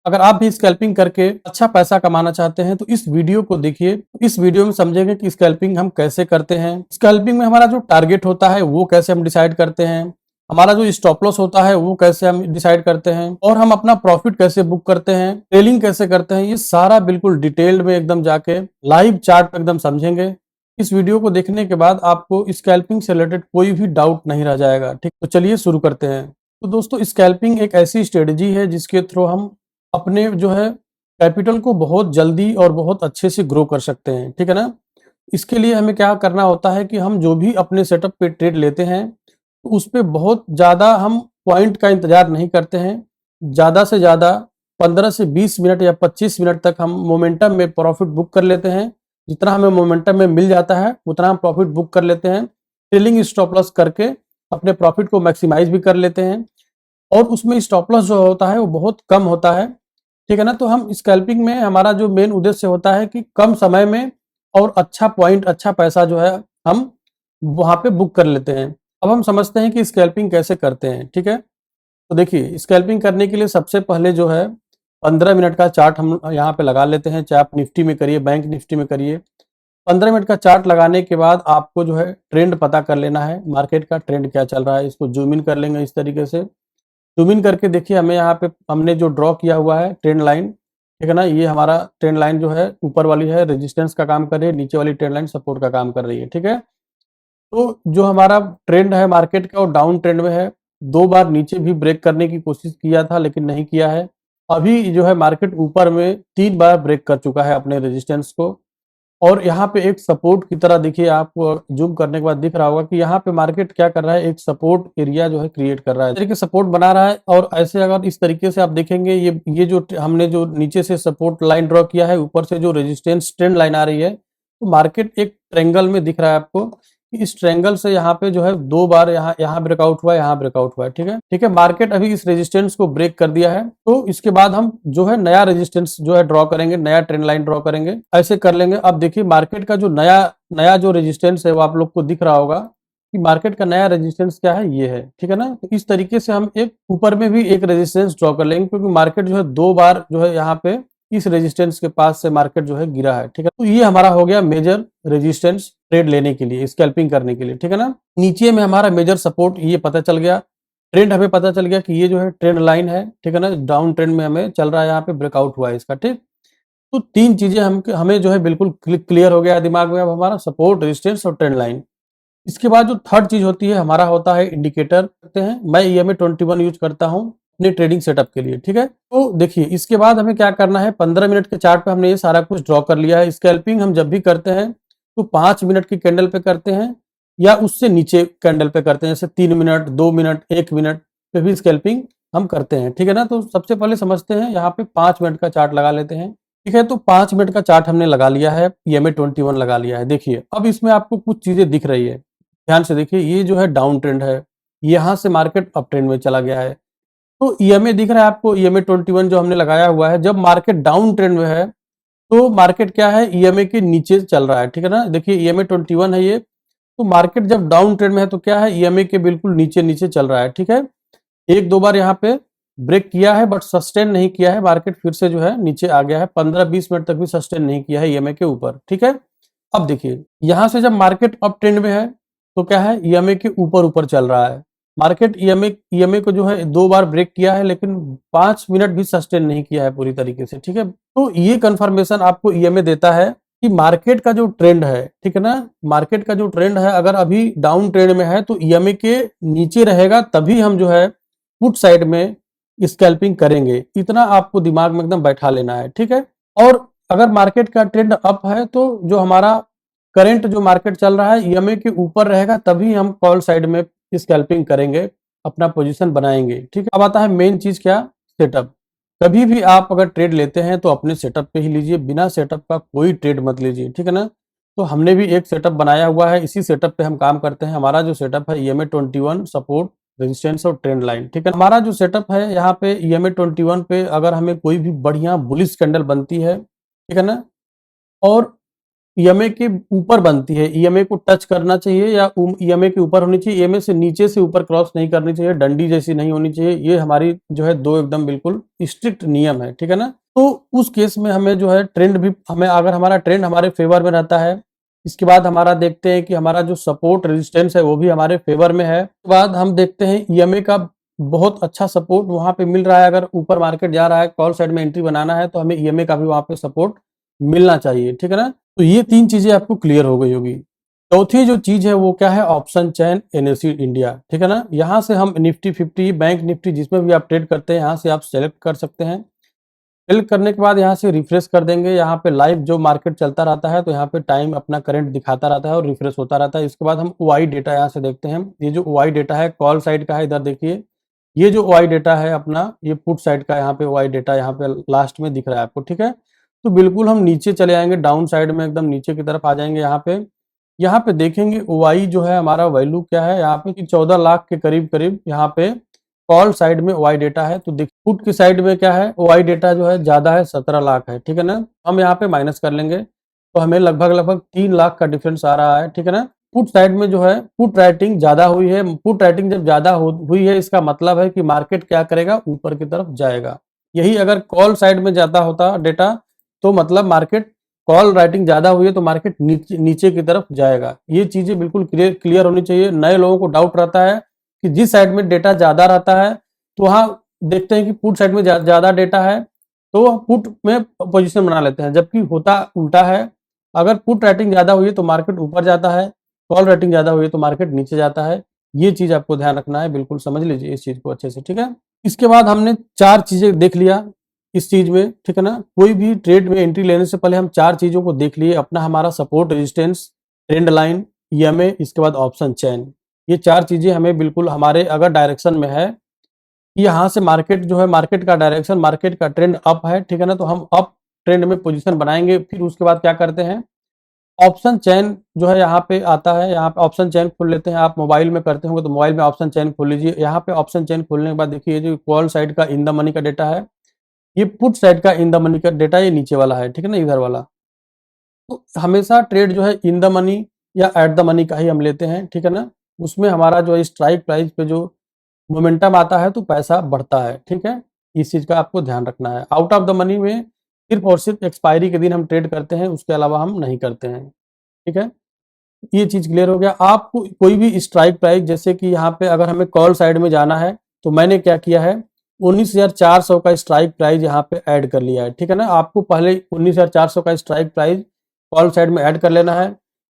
अगर आप भी स्कैल्पिंग करके अच्छा पैसा कमाना चाहते हैं तो इस वीडियो को देखिए। इस वीडियो में समझेंगे कि स्कैल्पिंग हम कैसे करते हैं। स्कैल्पिंग में हमारा जो टारगेट होता है वो कैसे हम डिसाइड करते हैं, हमारा जो स्टॉप लॉस होता है वो कैसे हम डिसाइड करते हैं, और हम अपना प्रॉफिट कैसे बुक करते हैं, ट्रेलिंग कैसे करते हैं, ये सारा बिल्कुल डिटेल्ड में एकदम जाके लाइव चार्ट पे एकदम समझेंगे। इस वीडियो को देखने के बाद आपको स्कैल्पिंग से रिलेटेड कोई भी डाउट नहीं रह जाएगा। ठीक, तो चलिए शुरू करते हैं। तो दोस्तों, स्कैल्पिंग एक ऐसी स्ट्रेटजी है जिसके थ्रू हम अपने जो है कैपिटल को बहुत जल्दी और बहुत अच्छे से ग्रो कर सकते हैं। ठीक है ना। इसके लिए हमें क्या करना होता है कि हम जो भी अपने सेटअप पे ट्रेड लेते हैं तो उस पे बहुत ज़्यादा हम पॉइंट का इंतजार नहीं करते हैं। ज़्यादा से ज़्यादा 15 से 20 मिनट या 25 मिनट तक हम मोमेंटम में प्रॉफिट बुक कर लेते हैं। जितना हमें मोमेंटम में मिल जाता है उतना हम प्रॉफिट बुक कर लेते हैं। ट्रेलिंग स्टॉप लॉस करके अपने प्रॉफिट को मैक्सिमाइज भी कर लेते हैं, और उसमें स्टॉप लॉस जो होता है वो बहुत कम होता है। ठीक है ना। तो हम स्कैल्पिंग में हमारा जो मेन उद्देश्य होता है कि कम समय में और अच्छा पॉइंट, अच्छा पैसा जो है हम वहां पे बुक कर लेते हैं। अब हम समझते हैं कि स्कैल्पिंग कैसे करते हैं। ठीक है। तो देखिए, स्कैल्पिंग करने के लिए सबसे पहले जो है 15 मिनट का चार्ट हम यहाँ पे लगा लेते हैं। चाहे आप निफ्टी में करिए, बैंक निफ्टी में करिए। 15 मिनट का चार्ट लगाने के बाद आपको जो है ट्रेंड पता कर लेना है, मार्केट का ट्रेंड क्या चल रहा है। इसको जूम इन कर लेंगे इस तरीके से। जूम इन करके देखिए, हमें यहाँ पे हमने जो ड्रॉ किया हुआ है ट्रेंड लाइन, ठीक है ना, ये हमारा ट्रेंड लाइन जो है ऊपर वाली है रेजिस्टेंस का काम कर रही है, नीचे वाली ट्रेंड लाइन सपोर्ट का काम कर रही है। ठीक है। तो जो हमारा ट्रेंड है मार्केट का वो डाउन ट्रेंड में है। 2 बार नीचे भी ब्रेक करने की कोशिश किया था लेकिन नहीं किया है। अभी जो है मार्केट ऊपर में 3 बार ब्रेक कर चुका है अपने रेजिस्टेंस को, और यहाँ पे एक सपोर्ट की तरह देखिए, आपको जूम करने के बाद दिख रहा होगा कि यहाँ पे मार्केट क्या कर रहा है, एक सपोर्ट एरिया जो है क्रिएट कर रहा है, इस तरीके सपोर्ट बना रहा है। और ऐसे अगर इस तरीके से आप देखेंगे, ये जो हमने जो नीचे से सपोर्ट लाइन ड्रॉ किया है, ऊपर से जो रेजिस्टेंस ट्रेंड लाइन आ रही है, तो मार्केट एक ट्रेंगल में दिख रहा है आपको कि इस ट्रेंगल से यहाँ पे जो है 2 बार यहाँ ब्रेकआउट हुआ है, यहाँ ब्रेकआउट हुआ है। ठीक है। ठीक है। मार्केट अभी इस रेजिस्टेंस को ब्रेक कर दिया है, तो इसके बाद हम जो है नया रेजिस्टेंस जो है ड्रॉ करेंगे, नया ट्रेंड लाइन ड्रॉ करेंगे। ऐसे कर लेंगे। अब देखिए, मार्केट का जो नया नया जो रेजिस्टेंस है वो आप लोग को दिख रहा होगा कि मार्केट का नया रेजिस्टेंस क्या है, ये है। ठीक है ना। तो इस तरीके से हम एक ऊपर में भी एक रेजिस्टेंस ड्रॉ कर लेंगे, क्योंकि मार्केट जो है 2 बार जो है यहाँ पे इस रेजिस्टेंस के पास से मार्केट जो है गिरा है। ठीक है। तो ये हमारा हो गया मेजर रेजिस्टेंस ट्रेड लेने के लिए, स्कैल्पिंग करने के लिए। ठीक है ना। नीचे में हमारा मेजर सपोर्ट ये पता चल गया। ट्रेंड हमें पता चल गया कि ये जो है ट्रेंड लाइन है। ठीक है ना। डाउन ट्रेंड में हमें चल रहा है, यहाँ पे ब्रेकआउट हुआ है इसका। ठीक। तो 3 चीजें हमें जो है बिल्कुल क्लियर हो गया दिमाग में। अब हमारा सपोर्ट, रेजिस्टेंस और ट्रेंड लाइन। इसके बाद जो थर्ड चीज होती है हमारा होता है इंडिकेटर करते हैं। मैं EMA 21 यूज करता हूँ अपने ट्रेडिंग सेटअप के लिए। ठीक है। तो देखिए, इसके बाद हमें क्या करना है, 15 मिनट के चार्ट पे हमने ये सारा कुछ ड्रॉ कर लिया है। स्कैल्पिंग हम जब भी करते हैं तो 5 मिनट की कैंडल पे करते हैं या उससे नीचे कैंडल पे करते हैं, जैसे 3 मिनट, 2 मिनट, 1 मिनट पे भी स्कैल्पिंग हम करते हैं। ठीक है ना। तो सबसे पहले समझते हैं, यहाँ पे 5 मिनट का चार्ट लगा लेते हैं। ठीक है। तो 5 मिनट का चार्ट हमने लगा लिया है, EMA 21 लगा लिया है। देखिए, अब इसमें आपको कुछ चीजें दिख रही है, ध्यान से देखिए। ये जो है डाउन ट्रेंड है, यहाँ से मार्केट अप ट्रेंड में चला गया है। तो EMA दिख रहा है आपको, EMA 21 जो हमने लगाया हुआ है। जब मार्केट डाउन ट्रेंड में है तो मार्केट क्या है, EMA के नीचे चल रहा है। ठीक है ना। देखिए, EMA 21 है ये। तो मार्केट जब डाउन ट्रेंड में है तो क्या है, EMA के बिल्कुल नीचे नीचे चल रहा है। ठीक है। 1-2 बार यहाँ पे ब्रेक किया है बट सस्टेन नहीं किया है। मार्केट फिर से जो है नीचे आ गया है। 15-20 मिनट तक भी सस्टेन नहीं किया है EMA के ऊपर। ठीक है। अब देखिए, यहाँ से जब मार्केट अप ट्रेंड में है तो क्या है, EMA के ऊपर ऊपर चल रहा है। मार्केट EMA को जो है 2 बार ब्रेक किया है लेकिन 5 मिनट भी सस्टेन नहीं किया है पूरी तरीके से। ठीक है। तो ये कंफर्मेशन आपको EMA देता है कि मार्केट का जो ट्रेंड है, ठीक है ना, मार्केट का जो ट्रेंड है अगर अभी डाउन ट्रेंड में है तो EMA के नीचे रहेगा, तभी हम जो है पुट साइड में स्कैल्पिंग करेंगे। इतना आपको दिमाग में एकदम बैठा लेना है। ठीक है। और अगर मार्केट का ट्रेंड अप है तो जो हमारा करंट जो मार्केट चल रहा है EMA के ऊपर रहेगा, तभी हम कॉल साइड में स्कैल्पिंग करेंगे, अपना पोजीशन बनाएंगे। ठीक है। अब आता है मेन चीज क्या, सेटअप। कभी भी आप अगर ट्रेड लेते हैं तो अपने सेटअप पे ही लीजिए, बिना सेटअप का कोई ट्रेड मत लीजिए। ठीक है ना। तो हमने भी एक सेटअप बनाया हुआ है, इसी सेटअप पे हम काम करते हैं। हमारा जो सेटअप है EMA 21 सपोर्ट, रेजिस्टेंस और ट्रेंड लाइन। ठीक है। हमारा जो सेटअप है यहाँ पे EMA 21 पे अगर हमें कोई भी बढ़िया बुलिश कैंडल बनती है, ठीक है ना, और ईएमए के ऊपर बनती है, ईएमए को टच करना चाहिए या ईएमए के ऊपर होनी चाहिए, ईएमए से नीचे से ऊपर क्रॉस नहीं करनी चाहिए, डंडी जैसी नहीं होनी चाहिए। ये हमारी जो है 2 एकदम बिल्कुल स्ट्रिक्ट नियम है, ठीक है ना? तो उस केस में हमें जो है ट्रेंड भी हमें अगर हमारा ट्रेंड हमारे फेवर में रहता है, इसके बाद हमारा देखते हैं कि हमारा जो सपोर्ट रेजिस्टेंस है वो भी हमारे फेवर में है। उसके बाद हम देखते हैं ईएमए का बहुत अच्छा सपोर्ट वहाँ पे मिल रहा है, अगर ऊपर मार्केट जा रहा है, कॉल साइड में एंट्री बनाना है तो हमें ईएमए का भी वहाँ पे सपोर्ट मिलना चाहिए, ठीक है ना? तो ये 3 चीज़ें आपको क्लियर हो गई होगी। चौथी जो चीज़ है वो क्या है? ऑप्शन चेन एनएसई इंडिया, ठीक है ना? यहाँ से हम निफ्टी 50, बैंक निफ्टी जिसमें भी आप ट्रेड करते हैं, यहाँ से आप सेलेक्ट कर सकते हैं। सेलेक्ट करने के बाद यहाँ से रिफ्रेश कर देंगे, यहाँ पे लाइव जो मार्केट चलता रहता है तो यहाँ पे टाइम अपना करंट दिखाता रहता है और रिफ्रेश होता रहता है। इसके बाद हम ओआई डेटा यहाँ से देखते हैं। ये जो ओआई डेटा है कॉल साइड का है, इधर देखिए। ये जो ओआई डेटा है अपना, ये पुट साइड का यहाँ पे ओआई डेटा यहाँ पे लास्ट में दिख रहा है आपको, ठीक है? तो बिल्कुल हम नीचे चले आएंगे, डाउन साइड में एकदम नीचे की तरफ आ जाएंगे। यहाँ पे देखेंगे ओआई जो है हमारा वैल्यू क्या है यहाँ पे, कि 14 लाख के करीब करीब यहाँ पे कॉल साइड में ओआई डेटा है। तो देखिए पुट की साइड में क्या है, ओआई डेटा जो है ज्यादा है, 17 लाख है, ठीक है ना? हम यहाँ पे माइनस कर लेंगे तो हमें लगभग लगभग 3 लाख का डिफरेंस आ रहा है, ठीक है ना? पुट साइड में जो है पुट राइटिंग ज्यादा हुई है। पुट राइटिंग जब ज्यादा हुई है, इसका मतलब है कि मार्केट क्या करेगा? ऊपर की तरफ जाएगा। यही अगर कॉल साइड में ज्यादा होता डेटा तो मतलब मार्केट, कॉल राइटिंग ज्यादा हुई है तो मार्केट नीचे की तरफ जाएगा। ये चीजें बिल्कुल क्लियर होनी चाहिए। नए लोगों को डाउट रहता है कि जिस साइड में डेटा ज्यादा रहता है तो वहां देखते हैं कि पुट साइड में ज्यादा डेटा है तो पुट में पोजीशन बना लेते हैं, जबकि होता उल्टा है। अगर पुट राइटिंग ज्यादा हुई है तो मार्केट ऊपर जाता है, कॉल राइटिंग ज्यादा हुई है तो मार्केट नीचे जाता है। ये चीज आपको ध्यान रखना है, बिल्कुल समझ लीजिए इस चीज को अच्छे से, ठीक है? इसके बाद हमने 4 चीजें देख लिया इस चीज में, ठीक है ना? कोई भी ट्रेड में एंट्री लेने से पहले हम 4 चीजों को देख लिए, अपना हमारा support resistance, trend line, EMA, इसके बाद ऑप्शन चेन। ये 4 चीजें हमें बिल्कुल हमारे अगर डायरेक्शन में है, यहाँ से मार्केट जो है, मार्केट का डायरेक्शन, मार्केट का ट्रेंड अप है, ठीक है ना? तो हम अप ट्रेंड में पोजीशन बनाएंगे। फिर उसके बाद क्या करते हैं, ऑप्शन चेन जो है यहाँ पे आता है, यहाँ पे ऑप्शन चेन खोल लेते हैं। आप मोबाइल में करते होंगे तो मोबाइल में ऑप्शन चेन खोल लीजिए। यहाँ पे ऑप्शन चेन खोलने के बाद देखिए जो कॉल साइड का इन द मनी का डेटा है, ये पुट साइड का इन द मनी का डेटा ये नीचे वाला है, ठीक है ना, इधर वाला। तो हमेशा ट्रेड जो है इन द मनी या एट द मनी का ही हम लेते हैं, ठीक है ना? उसमें हमारा जो स्ट्राइक प्राइस पे जो मोमेंटम आता है तो पैसा बढ़ता है, ठीक है? इस चीज का आपको ध्यान रखना है। आउट ऑफ द मनी में सिर्फ और सिर्फ एक्सपायरी के दिन हम ट्रेड करते हैं, उसके अलावा हम नहीं करते हैं, ठीक है? ये चीज क्लियर हो गया। आपको कोई भी स्ट्राइक प्राइस, जैसे कि यहाँ पे अगर हमें कॉल साइड में जाना है तो मैंने क्या किया है, 19,400 का स्ट्राइक प्राइस यहाँ पे ऐड कर लिया है, ठीक है ना? आपको पहले 19,400 का स्ट्राइक प्राइस कॉल साइड में ऐड कर लेना है।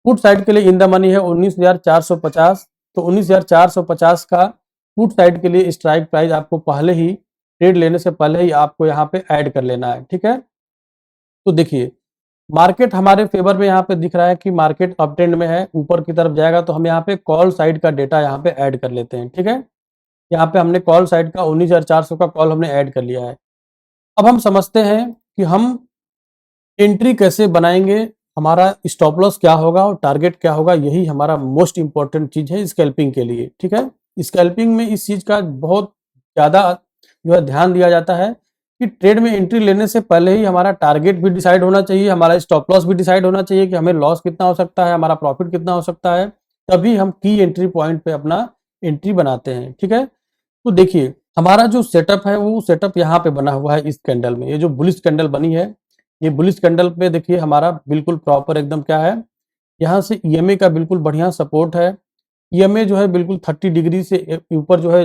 पुट साइड के लिए इन द मनी है 19,450, तो 19,450 का पुट साइड के लिए स्ट्राइक प्राइस आपको पहले ही, ट्रेड लेने से पहले ही आपको यहाँ पे ऐड कर लेना है, ठीक है? तो देखिए मार्केट हमारे फेवर में यहाँ पे दिख रहा है कि मार्केट अप ट्रेंड में है, ऊपर की तरफ जाएगा, तो हम यहाँ पे कॉल साइड का डेटा यहाँ पे ऐड कर लेते हैं, ठीक है? यहाँ पे हमने कॉल साइड का 19,400 का कॉल हमने ऐड कर लिया है। अब हम समझते हैं कि हम एंट्री कैसे बनाएंगे, हमारा स्टॉप लॉस क्या होगा और टारगेट क्या होगा। यही हमारा मोस्ट इंपॉर्टेंट चीज है स्कैल्पिंग के लिए, ठीक है? स्कैल्पिंग में इस चीज का बहुत ज्यादा जो है ध्यान दिया जाता है कि ट्रेड में एंट्री लेने से पहले ही हमारा टारगेट भी डिसाइड होना चाहिए, हमारा स्टॉप लॉस भी डिसाइड होना चाहिए कि हमें लॉस कितना हो सकता है, हमारा प्रॉफिट कितना हो सकता है। तभी हम की एंट्री पॉइंट पे अपना एंट्री बनाते हैं, ठीक है? तो देखिए हमारा जो सेटअप है वो सेटअप यहाँ पे बना हुआ है इस कैंडल में। ये जो बुलिश कैंडल बनी है, ये बुलिश कैंडल पे देखिए हमारा बिल्कुल प्रॉपर एकदम क्या है, यहाँ से ईएमए का बिल्कुल बढ़िया सपोर्ट है। ईएमए जो है बिल्कुल 30 डिग्री से ऊपर जो है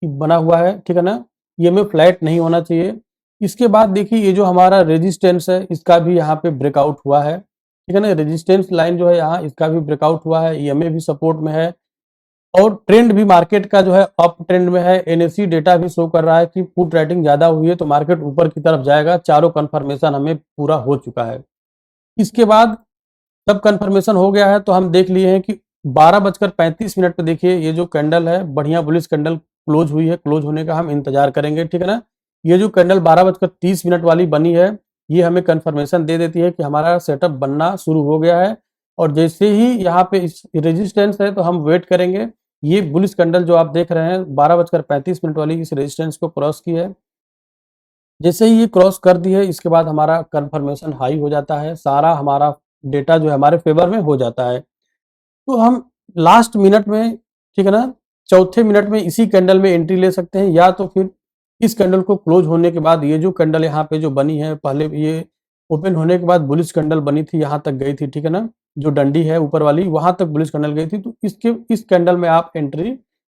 बना हुआ है, ठीक है ना? ईएमए फ्लैट नहीं होना चाहिए। इसके बाद देखिए ये जो हमारा रेजिस्टेंस है इसका भी यहाँ पे ब्रेकआउट हुआ है, ठीक है ना? रेजिस्टेंस लाइन जो है यहाँ इसका भी ब्रेकआउट हुआ है, ईएमए भी सपोर्ट में है और ट्रेंड भी मार्केट का जो है अप ट्रेंड में है। एनएसई डेटा भी शो कर रहा है कि पुट राइटिंग ज्यादा हुई है तो मार्केट ऊपर की तरफ जाएगा। चारों कंफर्मेशन हमें पूरा हो चुका है। इसके बाद जब कंफर्मेशन हो गया है तो हम देख लिए हैं कि 12:35 पे देखिए ये जो कैंडल है बढ़िया बुलिश कैंडल क्लोज हुई है। क्लोज होने का हम इंतजार करेंगे, ठीक है ना? ये जो कैंडल 12:30 वाली बनी है ये हमें कंफर्मेशन दे देती है कि हमारा सेटअप बनना शुरू हो गया है। और जैसे ही यहाँ पे इस रेजिस्टेंस है तो हम वेट करेंगे। ये बुलिश कैंडल जो आप देख रहे हैं 12:35 वाली इस रेजिस्टेंस को क्रॉस की है। जैसे ही ये क्रॉस कर दी है इसके बाद हमारा कंफर्मेशन हाई हो जाता है। सारा हमारा डेटा जो है हमारे फेवर में हो जाता है। तो हम लास्ट मिनट में, ठीक है ना, चौथे मिनट में इसी कैंडल में एंट्री ले सकते हैं, या तो फिर इस कैंडल को क्लोज होने के बाद ये जो कैंडल यहाँ पे जो बनी है, पहले ये ओपन होने के बाद बुलिश कैंडल बनी थी, यहाँ तक गई थी, ठीक है ना, जो डंडी है ऊपर वाली वहां तक बुलिश कैंडल गई थी, तो इस कैंडल में आप एंट्री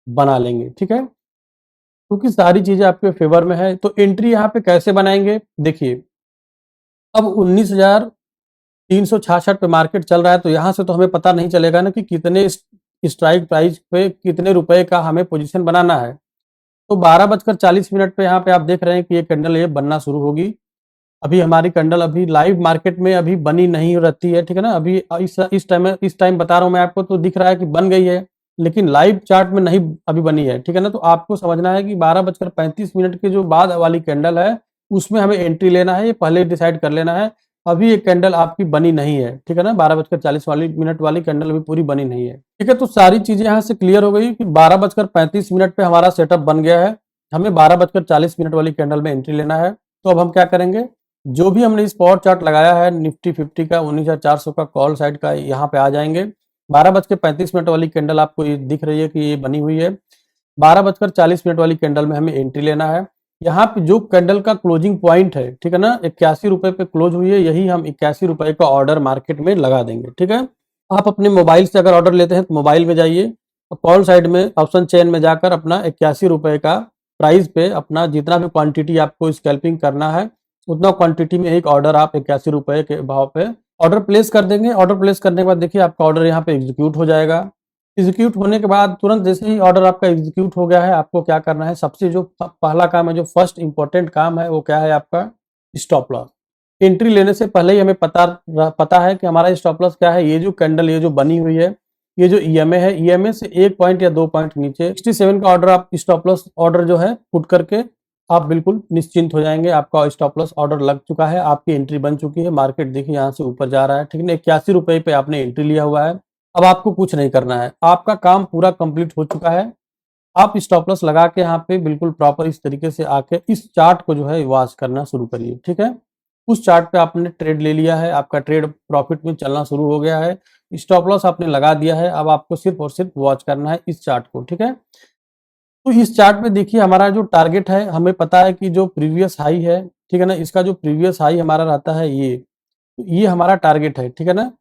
बना लेंगे, ठीक है, क्योंकि सारी चीजें आपके फेवर में है। तो एंट्री यहाँ पे कैसे बनाएंगे, देखिए अब 19,366 पे मार्केट चल रहा है, तो यहाँ से तो हमें पता नहीं चलेगा ना कि कितने स्ट्राइक प्राइस पे कितने रुपए का हमें पोजीशन बनाना है। तो 12:40 पे यहाँ पे आप देख रहे हैं कि ये कैंडल ये बनना शुरू होगी। अभी हमारी कैंडल अभी लाइव मार्केट में अभी बनी नहीं रहती है, ठीक है ना, अभी इस टाइम बता रहा हूँ मैं आपको, तो दिख रहा है कि बन गई है, लेकिन लाइव चार्ट में नहीं अभी बनी है, ठीक है ना। तो आपको समझना है कि 12:35 के जो बाद वाली कैंडल है उसमें हमें एंट्री लेना है, ये पहले डिसाइड कर लेना है। अभी ये कैंडल आपकी बनी नहीं है, ठीक है ना, 12:40 वाली कैंडल अभी पूरी बनी नहीं है, ठीक है। तो सारी चीजें यहाँ से क्लियर हो गई कि 12:35 पे हमारा सेटअप बन गया है, हमें 12:40 वाली कैंडल में एंट्री लेना है। तो अब हम क्या करेंगे, जो भी हमने स्पॉट चार्ट लगाया है निफ्टी 50 का 19,400 का कॉल साइड का, यहाँ पे आ जाएंगे। 12:35 वाली कैंडल आपको ये दिख रही है कि ये बनी हुई है। 12:40 वाली कैंडल में हमें एंट्री लेना है। यहाँ पे जो कैंडल का क्लोजिंग पॉइंट है, ठीक है ना, 81 रुपए पे क्लोज हुई है, यही हम 81 रुपए का ऑर्डर मार्केट में लगा देंगे, ठीक है। आप अपने मोबाइल से अगर ऑर्डर लेते हैं तो मोबाइल में जाइए, कॉल साइड में ऑप्शन चेन में जाकर अपना 81 रुपए का प्राइस पे अपना जितना भी क्वांटिटी आपको स्कैल्पिंग करना है उतना क्वांटिटी में एक ऑर्डर आप 81 रुपए के भाव पे ऑर्डर प्लेस कर देंगे। ऑर्डर प्लेस करने के बाद देखिए आपका ऑर्डर यहाँ पे एग्जीक्यूट हो जाएगा। एग्जीक्यूट होने के बाद तुरंत जैसे ही ऑर्डर आपका एग्जीक्यूट हो गया है, आपको क्या करना है, सबसे जो पहला काम है, जो फर्स्ट इंपॉर्टेंट काम है, वो क्या है, आपका स्टॉप लॉस। एंट्री लेने से पहले ही हमें पता है कि हमारा स्टॉप लॉस क्या है। ये जो कैंडल ये जो बनी हुई है, ये जो ईएमए है, ईएमए से 1 पॉइंट या 2 पॉइंट नीचे 67 का ऑर्डर आप स्टॉप लॉस ऑर्डर जो है पुट करके आप बिल्कुल निश्चिंत हो जाएंगे। आपका स्टॉप लॉस ऑर्डर लग चुका है, आपकी एंट्री बन चुकी है। मार्केट देखिए यहाँ से ऊपर जा रहा है, ठीक है ना, 81 रुपए पे आपने एंट्री लिया हुआ है। अब आपको कुछ नहीं करना है, आपका काम पूरा कंप्लीट हो चुका है। आप स्टॉप लॉस लगा के यहाँ पे बिल्कुल प्रॉपर इस तरीके से आके इस चार्ट को जो है वॉच करना शुरू करिए, ठीक है। उस चार्ट पे आपने ट्रेड ले लिया है, आपका ट्रेड प्रॉफिट में चलना शुरू हो गया है, स्टॉप लॉस आपने लगा दिया है। अब आपको सिर्फ और सिर्फ वॉच करना है इस चार्ट को, ठीक है। तो इस चार्ट में देखिए हमारा जो टारगेट है, हमें पता है कि जो प्रीवियस हाई है, ठीक है ना, इसका जो प्रीवियस हाई हमारा रहता है ये हमारा टारगेट है, ठीक है ना।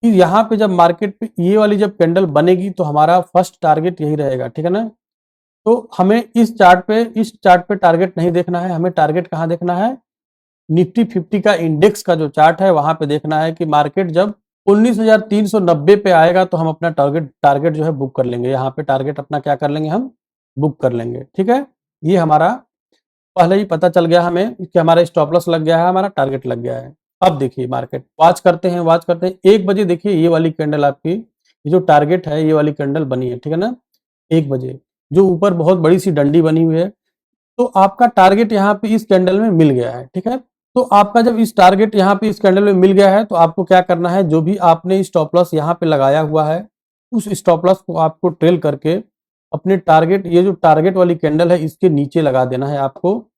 यहाँ पे जब मार्केट पे ये वाली जब कैंडल बनेगी तो हमारा फर्स्ट टारगेट यही रहेगा, ठीक है ना। तो हमें इस चार्ट पे टारगेट नहीं देखना है, हमें टारगेट कहाँ देखना है, निफ्टी 50 का इंडेक्स का जो चार्ट है वहां पे देखना है कि मार्केट जब 19,390 पे आएगा तो हम अपना टारगेट जो है बुक कर लेंगे। यहाँ पे टारगेट अपना क्या कर लेंगे, हम बुक कर लेंगे, ठीक है। ये हमारा पहले ही पता चल गया हमें कि हमारा स्टॉप लॉस लग गया है, हमारा टारगेट लग गया है। अब देखिए मार्केट वॉच करते हैं 1 बजे देखिए ये वाली कैंडल आपकी, ये जो टारगेट है ये वाली कैंडल बनी है, ठीक है ना, 1 बजे जो ऊपर बहुत बड़ी सी डंडी बनी हुई है। तो आपका टारगेट यहाँ पे इस कैंडल में मिल गया है, ठीक है। तो आपका जब इस टारगेट यहाँ पे इस कैंडल में मिल गया है तो आपको क्या करना है, जो भी आपने स्टॉप लॉस यहाँ पे लगाया हुआ है उस स्टॉप लॉस को आपको ट्रेल करके अपने टारगेट, ये जो टारगेट वाली कैंडल है इसके नीचे लगा देना है आपको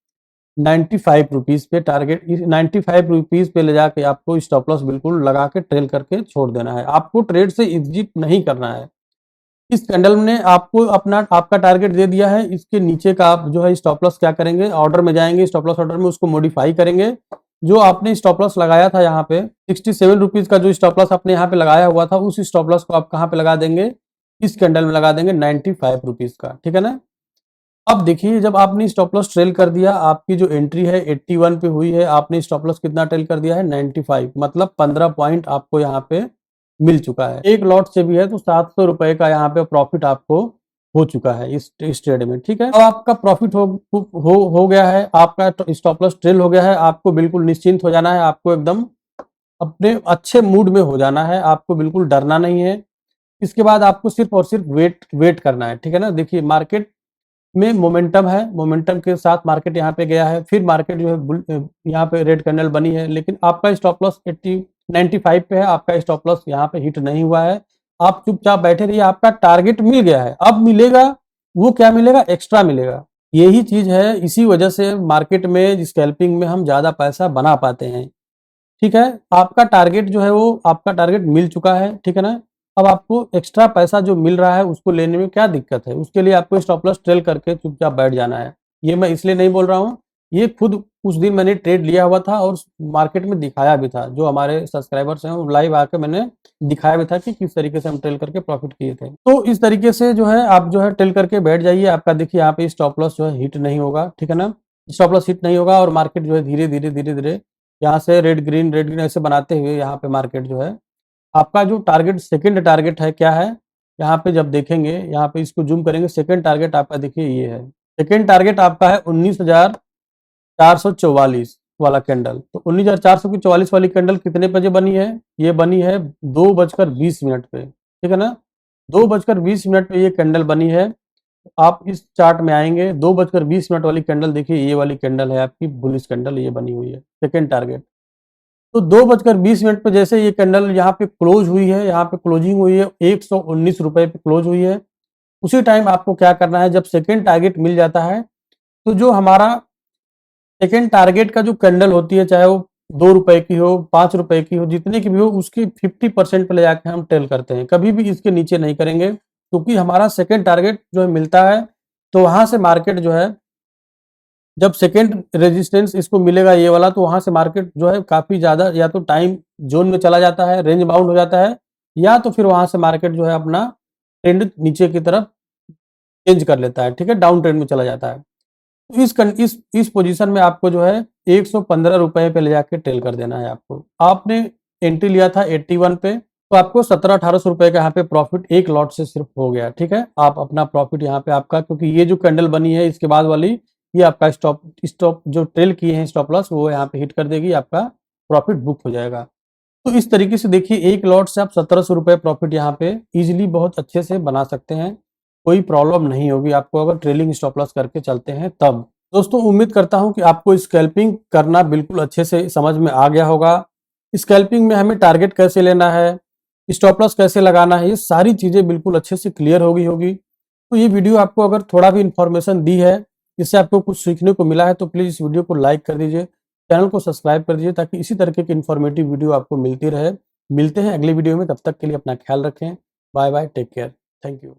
95 रुपीज पे। टारगेट 95 रुपीज पे ले जाके आपको स्टॉप लॉस बिल्कुल लगा के ट्रेल करके छोड़ देना है। आपको ट्रेड से एग्जिट नहीं करना है। इस कैंडल ने आपको आपका टारगेट दे दिया है, इसके नीचे का आप जो है स्टॉप लॉस क्या करेंगे, ऑर्डर में जाएंगे, स्टॉप लॉस ऑर्डर में उसको मॉडिफाई करेंगे। जो आपने स्टॉप लॉस लगाया था यहाँ पे 67 रुपीज का जो स्टॉप लॉस आपने यहाँ पे लगाया हुआ था, उस स्टॉप लॉस को आप कहाँ पे लगा देंगे, इस कैंडल में लगा देंगे 95 रुपीज का, ठीक है ना। अब देखिए जब आपने स्टॉप लॉस ट्रेल कर दिया, आपकी जो एंट्री है 81 पे हुई है, आपने स्टॉप लॉस कितना ट्रेल कर दिया है 95, मतलब 15 पॉइंट आपको यहाँ पे मिल चुका है। एक लॉट से भी है तो 700 रुपए का यहाँ पे प्रॉफिट आपको हो चुका है इस ट्रेड में, ठीक है। अब आपका प्रॉफिट हो गया है, आपका स्टॉप लॉस ट्रेल हो गया है, आपको बिल्कुल निश्चिंत हो जाना है, आपको एकदम अपने अच्छे मूड में हो जाना है, आपको बिल्कुल डरना नहीं है। इसके बाद आपको सिर्फ और सिर्फ वेट करना है, ठीक है ना। देखिए मार्केट में मोमेंटम है, मोमेंटम के साथ मार्केट यहाँ पे गया है, फिर मार्केट जो है यहाँ पे रेड कैंडल बनी है, लेकिन आपका स्टॉप लॉस 95 पे है, आपका स्टॉप लॉस यहाँ पे हिट नहीं हुआ है। आप चुपचाप बैठे रहिए, आपका टारगेट मिल गया है। अब मिलेगा वो क्या मिलेगा, एक्स्ट्रा मिलेगा। यही चीज है, इसी वजह से मार्केट में स्कैल्पिंग में हम ज्यादा पैसा बना पाते हैं, ठीक है, आपका टारगेट जो है वो आपका टारगेट मिल चुका है, ठीक है ना? अब आपको एक्स्ट्रा पैसा जो मिल रहा है उसको लेने में क्या दिक्कत है? उसके लिए आपको स्टॉप लॉस ट्रेल करके चुपचाप बैठ जाना है। ये मैं इसलिए नहीं बोल रहा हूँ, ये खुद उस दिन मैंने ट्रेड लिया हुआ था और मार्केट में दिखाया भी था। जो हमारे सब्सक्राइबर्स हैं, वो लाइव आके मैंने दिखाया भी था कि किस तरीके से हम ट्रेल करके प्रॉफिट किए थे। तो इस तरीके से जो है आप जो है ट्रेल करके बैठ जाइए, आपका देखिए यहाँ पे स्टॉप लॉस जो है हिट नहीं होगा, ठीक है ना? स्टॉप लॉस हिट नहीं होगा और मार्केट जो है धीरे-धीरे यहाँ से रेड ग्रीन ऐसे बनाते हुए यहाँ पे मार्केट जो है आपका जो टारगेट सेकंड टारगेट है क्या है? यहाँ पे जब देखेंगे, यहाँ पे इसको ज़ूम करेंगे, सेकंड टारगेट आपका देखिए ये है। सेकंड टारगेट आपका है 19,444 वाला कैंडल। तो 19,444 वाली कैंडल कितने बजे बनी है? ये बनी है 2:20 पे, ठीक है ना? 2:20 पे ये कैंडल बनी है। आप इस चार्ट में आएँगे, 2:20 वाली कैंडल देखिए, ये वाली कैंडल है आपकी बुलिश कैंडल, ये बनी हुई है, सेकंड टारगेट। तो 2:20 पे जैसे ये कैंडल यहाँ पे क्लोज हुई है, यहाँ पे क्लोजिंग हुई है, ₹119 पे क्लोज हुई है। उसी टाइम आपको क्या करना है, जब सेकंड टारगेट मिल जाता है, तो जो हमारा सेकंड टारगेट का जो कैंडल होती है, चाहे वो ₹2 की हो, ₹5 की हो, जितने की भी हो, उसकी 50% पे ले जाके हम ट्रेल करते हैं। कभी भी इसके नीचे नहीं करेंगे, क्योंकि हमारा सेकंड टारगेट जो है मिलता है, तो वहाँ से मार्केट जो है जब सेकंड रेजिस्टेंस इसको मिलेगा ये वाला, तो वहाँ से मार्केट जो है काफ़ी ज़्यादा या तो टाइम ज़ोन में चला जाता है, रेंज बाउंड हो जाता है, या तो फिर वहाँ से मार्केट जो है अपना ट्रेंड नीचे की तरफ चेंज कर लेता है, ठीक है? डाउन ट्रेंड में चला जाता है। तो इस पोज़ीशन में आपको जो है ₹115 पे ले जाके ट्रेल कर देना है आपको। आपने एंट्री लिया था 81 पे, तो आपको 1700-1800 का यहाँ पे प्रॉफ़िट एक लॉट से सिर्फ़ हो गया, ठीक है? आप अपना प्रॉफ़िट यहाँ पे आपका, क्योंकि ये जो कैंडल बनी है इसके बाद वाली, ये आपका स्टॉप स्टॉप जो ट्रेल किए हैं स्टॉप लॉस, वो यहाँ पे हिट कर देगी, आपका प्रॉफ़िट बुक हो जाएगा। तो इस तरीके से देखिए, एक लॉट से आप ₹1700 प्रॉफ़िट यहाँ पे ईज़िली बहुत अच्छे से बना सकते हैं। कोई प्रॉब्लम नहीं होगी आपको अगर ट्रेलिंग स्टॉप लॉस करके चलते हैं तब। दोस्तों, उम्मीद करता हूँ कि आपको स्कैल्पिंग करना बिल्कुल अच्छे से समझ में आ गया होगा। स्कैल्पिंग में हमें टारगेट कैसे लेना है, स्टॉप लॉस कैसे लगाना है, ये सारी चीज़ें बिल्कुल अच्छे से क्लियर हो गई होगी। तो ये वीडियो आपको अगर थोड़ा भी इन्फॉर्मेशन दी है, इससे आपको कुछ सीखने को मिला है, तो प्लीज़ इस वीडियो को लाइक कर दीजिए, चैनल को सब्सक्राइब कर दीजिए, ताकि इसी तरीके की इन्फॉर्मेटिव वीडियो आपको मिलती रहे। मिलते हैं अगली वीडियो में, तब तक के लिए अपना ख्याल रखें। Bye bye, take care, thank you.